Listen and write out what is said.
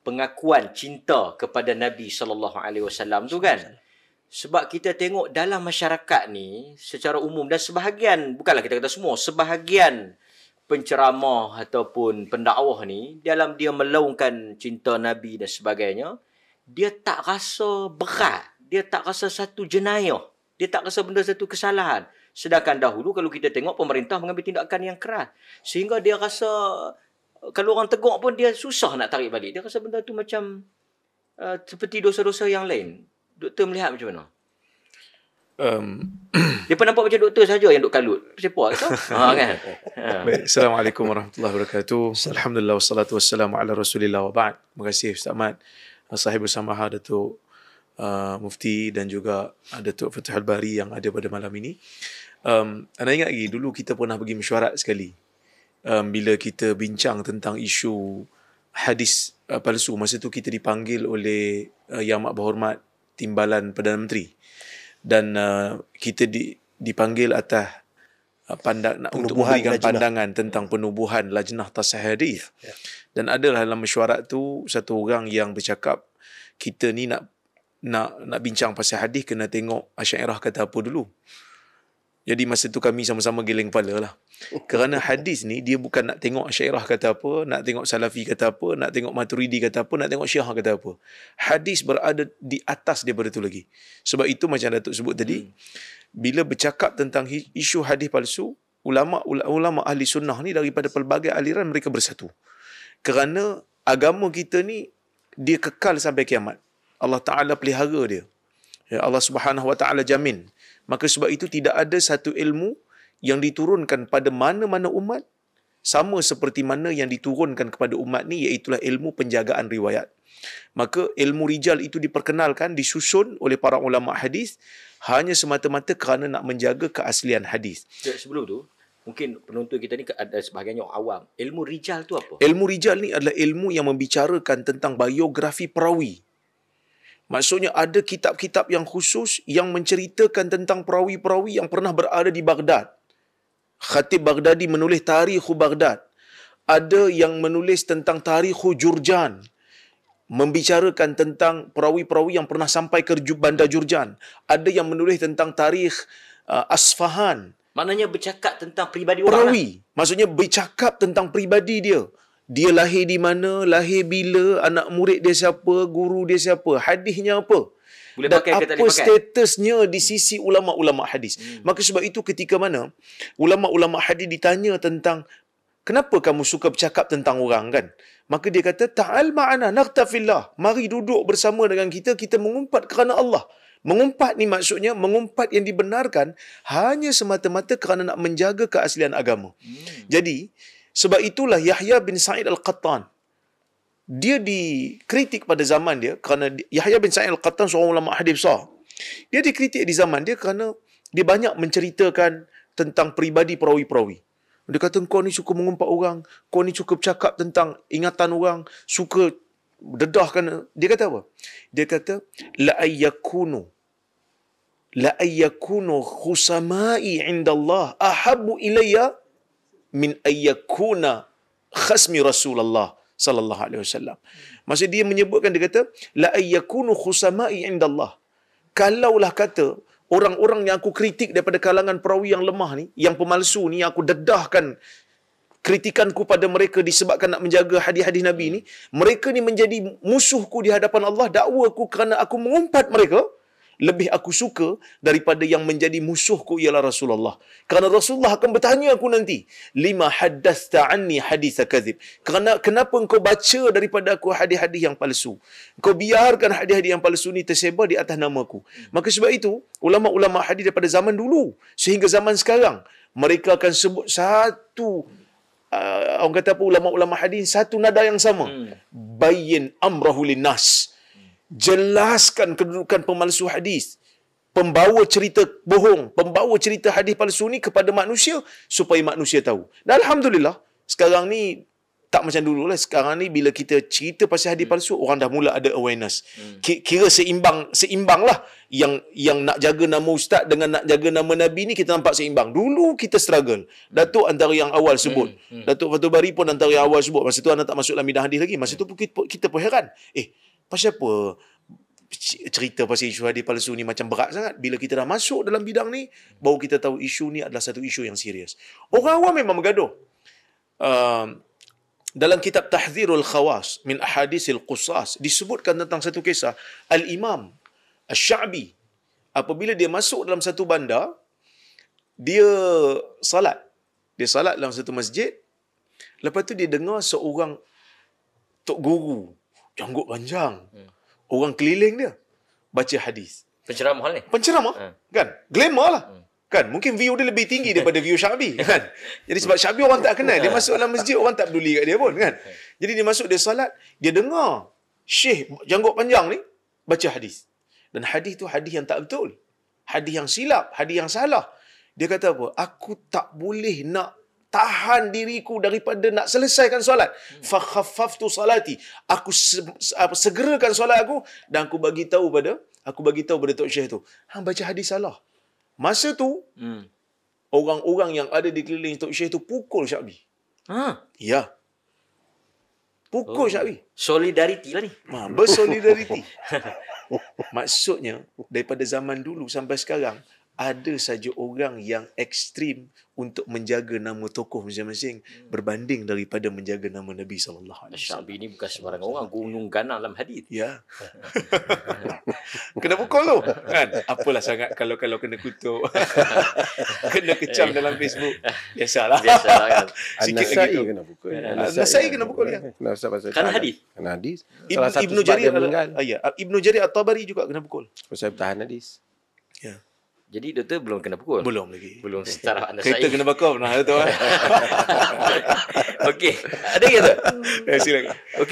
pengakuan cinta kepada Nabi SAW tu kan. Sebab kita tengok dalam masyarakat ni secara umum dan sebahagian, bukanlah kita kata semua, sebahagian penceramah ataupun pendakwah ni dalam dia melaungkan cinta Nabi dan sebagainya, dia tak rasa berat, dia tak rasa satu jenayah, dia tak rasa benda satu kesalahan. Sedangkan dahulu kalau kita tengok pemerintah mengambil tindakan yang keras, sehingga dia rasa kalau orang tegur pun dia susah nak tarik balik. Dia rasa benda tu macam seperti dosa-dosa yang lain. Doktor melihat macam mana? Dia pun nampak macam doktor saja yang duk kalut. Siapa tu? Kan? Baik, Assalamualaikum warahmatullahi wabarakatuh. Alhamdulillah wassalatu wassalamu ala Rasulillah wa ba'd. Terima kasih Ustaz Ahmad, sahibul samaha Datuk Mufti dan juga Datuk Fathul Bari yang ada pada malam ini. Anda ingat lagi dulu kita pernah pergi mesyuarat sekali. Bila kita bincang tentang isu hadis palsu, masa tu kita dipanggil oleh Yang Amat Berhormat Timbalan Perdana Menteri, dan kita dipanggil atas untuk memberikan pandangan tentang penubuhan lajnah tasahih hadis. Dan adalah dalam mesyuarat tu satu orang yang bercakap, kita ni nak bincang pasal hadis kena tengok Asy'ariyah kata apa dulu. Jadi masa tu kami sama-sama geleng kepala lah. Kerana hadis ni dia bukan nak tengok Asy'ariyah kata apa, nak tengok Salafi kata apa, nak tengok Maturidi kata apa, nak tengok Syiah kata apa. Hadis berada di atas daripada tu lagi. Sebab itu macam Datuk sebut tadi, bila bercakap tentang isu hadis palsu, ulama ahli sunnah ni daripada pelbagai aliran mereka bersatu. Kerana agama kita ni dia kekal sampai kiamat. Allah Ta'ala pelihara dia. Ya, Allah Subhanahu Wa Ta'ala jamin. Maka sebab itu tidak ada satu ilmu yang diturunkan pada mana-mana umat sama seperti mana yang diturunkan kepada umat ni, iaitulah ilmu penjagaan riwayat. Maka ilmu rijal itu diperkenalkan, disusun oleh para ulama hadis hanya semata-mata kerana nak menjaga keaslian hadis. Sebelum tu, mungkin penonton kita ni ada sebahagiannya awam. Ilmu rijal tu apa? Ilmu rijal ni adalah ilmu yang membicarakan tentang biografi perawi. Maksudnya ada kitab-kitab yang khusus yang menceritakan tentang perawi-perawi yang pernah berada di Baghdad. Khatib Baghdadi menulis Tarikh Baghdad. Ada yang menulis tentang Tarikh Jurjan, membicarakan tentang perawi-perawi yang pernah sampai ke bandar Jurjan. Ada yang menulis tentang Tarikh Asfahan. Maknanya bercakap tentang peribadi orang. Perawi. Maksudnya bercakap tentang peribadi dia. Dia lahir di mana, lahir bila, anak murid dia siapa, guru dia siapa, hadisnya apa. Boleh dan pakai ke tak apa boleh pakai? statusnya di sisi ulama-ulama hadis. Maka sebab itu ketika mana ulama-ulama hadis ditanya tentang kenapa kamu suka bercakap tentang orang kan? Maka dia kata, ta'al ma'ana naghtafillah. Mari duduk bersama dengan kita, kita mengumpat kerana Allah. Mengumpat ni maksudnya mengumpat yang dibenarkan hanya semata-mata kerana nak menjaga keaslian agama. Jadi, sebab itulah Yahya bin Sa'id Al-Qattan, dia dikritik pada zaman dia kerana Yahya bin Sa'id Al-Qattan seorang ulama hadis besar. Dia dikritik di zaman dia kerana dia banyak menceritakan tentang peribadi perawi-perawi. Dia kata kau ni suka mengumpat orang, kau ni suka bercakap tentang ingatan orang, suka dedahkan. Dia kata apa? Dia kata la ayyakunu khusamai indallah ahabbu ilayya min ayyakuna khasmi Rasulullah sallallahu alaihi wasallam. Maksud dia menyebutkan, dia kata la ayyakunu khusamai indallah. Kalaulah kata orang-orang yang aku kritik daripada kalangan perawi yang lemah ni, yang pemalsu ni, yang aku dedahkan kritikanku pada mereka disebabkan nak menjaga hadis-hadis Nabi ni, mereka ni menjadi musuhku di hadapan Allah, dakwaku kerana aku mengumpat mereka, lebih aku suka daripada yang menjadi musuhku ialah Rasulullah. Kerana Rasulullah akan bertanya aku nanti, lima haddasta anni haditha kadhib. Kerana kenapa engkau baca daripada aku hadis-hadis yang palsu? Engkau biarkan hadis-hadis yang palsu ni tersebar di atas namaku. Maka sebab itu, ulama-ulama hadis daripada zaman dulu sehingga zaman sekarang, mereka akan sebut satu orang kata apa, ulama-ulama hadis satu nada yang sama. Bayyin amrahu linnas. Jelaskan kedudukan pemalsu hadis, pembawa cerita bohong, pembawa cerita hadis palsu ni kepada manusia supaya manusia tahu. Dan alhamdulillah sekarang ni tak macam dulu lah. Sekarang ni bila kita cerita pasal hadis palsu, orang dah mula ada awareness. Kira seimbang lah. Yang nak jaga nama ustaz dengan nak jaga nama Nabi ni kita nampak seimbang. Dulu kita struggle. Datuk antara yang awal sebut. Datuk Fathul Bari pun antara yang awal sebut. Masa tu anak tak masuk dalam bidang hadis lagi. Masa tu pun kita pun heran. Pasal apa cerita pasal isu hadis palsu ni macam berat sangat? Bila kita dah masuk dalam bidang ni, baru kita tahu isu ni adalah satu isu yang serius. Orang awam memang bergaduh. Dalam kitab Tahdzirul Khawas min Ahadisil Qusas disebutkan tentang satu kisah Al-Imam Asy-Sya'bi apabila dia masuk dalam satu bandar, dia salat dalam satu masjid. Lepas tu dia dengar seorang tok guru janggut panjang, orang keliling dia baca hadis. Penceramah ni. Penceramah kan, glamour lah. Kan, mungkin view dia lebih tinggi daripada view Sya'bi kan. Jadi sebab Sya'bi orang tak kenal, dia masuk dalam masjid orang tak peduli kat dia pun kan. Jadi dia masuk, dia salat, dia dengar syekh janggut panjang ni baca hadis. Dan hadis tu hadis yang tak betul. Hadis yang silap, hadis yang salah. Dia kata apa? Aku tak boleh nak tahan diriku daripada nak selesaikan solat. Fa khaffaftu salati. Aku segerakan solat aku dan aku bagi tahu pada tok syekh tu, hang baca hadis salah. Masa tu, orang-orang yang ada di keliling Tok Syekh tu pukul Sya'bi. Ya. Pukul Sya'bi. Solidariti lah ni. Bersolidariti. Maksudnya, daripada zaman dulu sampai sekarang, ada saja orang yang ekstrim untuk menjaga nama tokoh masing-masing berbanding daripada menjaga nama Nabi SAW. Sya'bi ni bukan sembarang orang, gunung ganang dalam hadis. Ya. Kena pukul tu kan. Apalah sangat kalau kena kutuk. Kena kecam dalam Facebook. Biasalah kan. Sikit lagi tu. Kena pukul. Nasai kena pukul kan. Kerana hadis. Kerana hadis. Ibnu Jarir Ibnu Jarir At-Tabari juga kena pukul. Pasal bertahan hadis. Ya. Jadi doktor belum kena pukul? Belum lagi. Belum secara anda Kereta kena bakar pernah tu. Okey. Ada ke tu? Silakan. Okey.